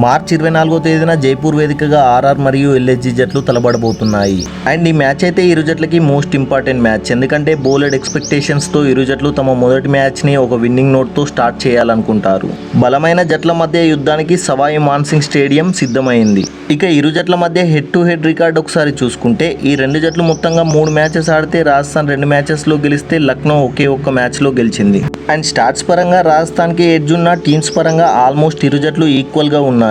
మార్చి 24వ తేదీన జైపూర్ వేదికగా ఆర్ఆర్ మరియు ఎల్ఎస్జి జట్లు తలబడబోతున్నాయి. అండ్ ఈ మ్యాచ్ అయితే ఇరు జట్లకి మోస్ట్ ఇంపార్టెంట్ మ్యాచ్. ఎందుకంటే బౌలెడ్ ఎక్స్పెక్టేషన్స్తో ఇరు జట్లు తమ మొదటి మ్యాచ్ని ఒక విన్నింగ్ నోట్తో స్టార్ట్ చేయాలనుకుంటారు. బలమైన జట్ల మధ్య యుద్ధానికి సవాయి మాన్సింగ్ స్టేడియం సిద్ధమైంది. ఇక ఇరు జట్ల మధ్య హెడ్ టు హెడ్ రికార్డు ఒకసారి చూసుకుంటే ఈ రెండు జట్లు మొత్తంగా 3 మ్యాచెస్ ఆడితే రాజస్థాన్ 2 మ్యాచెస్లో గెలిస్తే లక్నో ఒకే ఒక్క మ్యాచ్లో గెలిచింది. అండ్ స్టాట్స్ పరంగా రాజస్థాన్కి ఎడ్జ్ ఉన్న, టీమ్స్ పరంగా ఆల్మోస్ట్ ఇరు జట్లు ఈక్వల్గా ఉన్నాయి.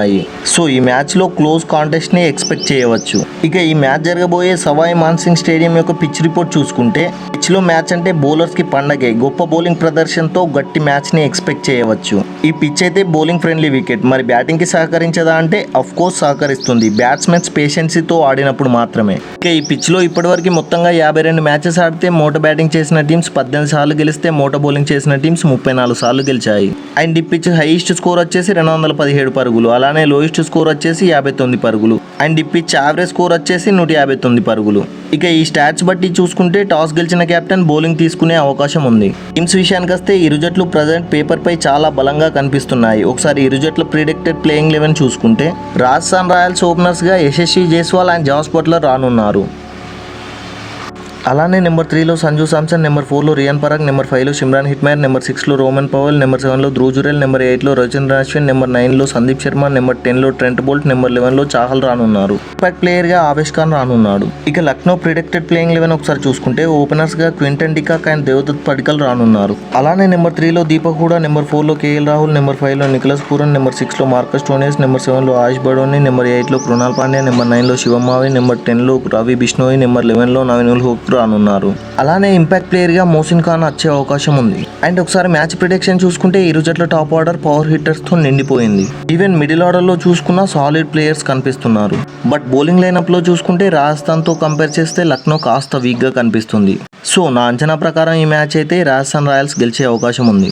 సో ఈ మ్యాచ్లో క్లోజ్ కాంటెస్ట్ని ఎక్స్పెక్ట్ చేయవచ్చు. ఇక ఈ మ్యాచ్ జరగబోయే సవాయి మాన్సింగ్ స్టేడియం యొక్క పిచ్ రిపోర్ట్ చూసుకుంటే పిచ్లో మ్యాచ్ అంటే బౌలర్స్కి పండగే. గొప్ప బౌలింగ్ ప్రదర్శనతో గట్టి మ్యాచ్ని ఎక్స్పెక్ట్ చేయవచ్చు. ఈ పిచ్ అయితే బౌలింగ్ ఫ్రెండ్లీ వికెట్. మరి బ్యాటింగ్కి సహకరించదా అంటే అఫ్ కోర్స్ సహకరిస్తుంది, బ్యాట్స్మెన్స్ పేషెన్సీతో ఆడినప్పుడు మాత్రమే. ఇక ఈ పిచ్లో ఇప్పటివరకు మొత్తంగా 52 మ్యాచెస్ ఆడితే మోట బ్యాటింగ్ చేసిన టీమ్స్ 18 సార్లు గెలిస్తే మోట బౌలింగ్ చేసిన టీమ్స్ 34 సార్లు గెలిచాయి. అండ్ ఈ పిచ్ హైయెస్ట్ స్కోర్ వచ్చేసి 217 పరుగులు, అలానే లోయెస్ట్ స్కోర్ వచ్చేసి 59 పరుగులు. అండ్ ఈ పిచ్ యావరేజ్ స్కోర్ వచ్చేసి 159 పరుగులు. ఇక ఈ స్టాట్స్ బట్టి చూసుకుంటే టాస్ గెలిచిన కెప్టెన్ బౌలింగ్ తీసుకునే అవకాశం ఉంది. టీమ్స్ విషయానికి వస్తే ఇరు జట్లు ప్రజెంట్ పేపర్ పై చాలా బలంగా కనిపిస్తున్నాయి. ఒకసారి ఇరు జట్ల ప్రిడిక్టెడ్ ప్లేయింగ్ 11 చూసుకుంటే రాజస్థాన్ రాయల్స్ ఓపెనర్స్ గా Yashasvi Jaiswal and Jos Buttler రానున్నారు. అలానే నెంబర్ 3లో సంజు శాంసన్, నెంబర్ 4లో రియాన్ పరాగ్, నెంబర్ 5లో సిమ్రాన్ హిట్మైర్, నెంబర్ 6లో రోమన్ పవెల్, నెంబర్ 7లో ధ్రువ్ జురెల్, నెంబర్ 8లో రవిచంద్రన్ అశ్విన్, నెంబర్ 9లో సందీప్ శర్మ, నెంబర్ 10లో ట్రెంట్ బోల్ట్, నెంబర్ 11లో చాహల్ రానున్నారు. ఇంపాక్ట్ ప్లేయర్గా ఆవేష్ ఖాన్ రానున్నాడు. ఇక లక్నో ప్రిడిక్టెడ్ ప్లేయింగ్ 11 ఒకసారి చూసుకుంటే ఓపెనర్స్గా Quinton de Kock and Devdutt Padikkal రానున్నారు. అలానే నెంబర్ 3లో దీపక్ హూడా, నెంబర్ 4లో కేఎల్ రాహుల్, నెంబర్ 5లో నికోలస్ పూరన్, నెంబర్ 6లో మార్కస్ స్టోనిస్, నెంబర్ 7లో ఆయుష్ బడోని, నెంబర్ 8లో కృణాల్ పాండ్యా, నెంబర్ 9లో శివం మావి, నెంబర్ 10లో రవి బిష్ణోయ్, నెంబర్ 11లో నవీన్ ఉల్ హక్ రానున్నారు. అలానే ఇంపాక్ట్ ప్లేయర్గా మోసిన్ ఖాన్ వచ్చే అవకాశం ఉంది. అండ్ ఒకసారి మ్యాచ్ ప్రిడిక్షన్ చూసుకుంటే ఇరు జట్ల టాప్ ఆర్డర్ పవర్ హిట్టర్స్తో నిండిపోయింది. ఈవెన్ మిడిల్ ఆర్డర్లో చూసుకున్న సాలిడ్ ప్లేయర్స్ కనిపిస్తున్నారు. బట్ బౌలింగ్ లైనప్లో చూసుకుంటే రాజస్థాన్తో కంపేర్ చేస్తే లక్నో కాస్త వీక్గా కనిపిస్తుంది. సో నా అంచనా ప్రకారం ఈ మ్యాచ్ అయితే రాజస్థాన్ రాయల్స్ గెలిచే అవకాశం ఉంది.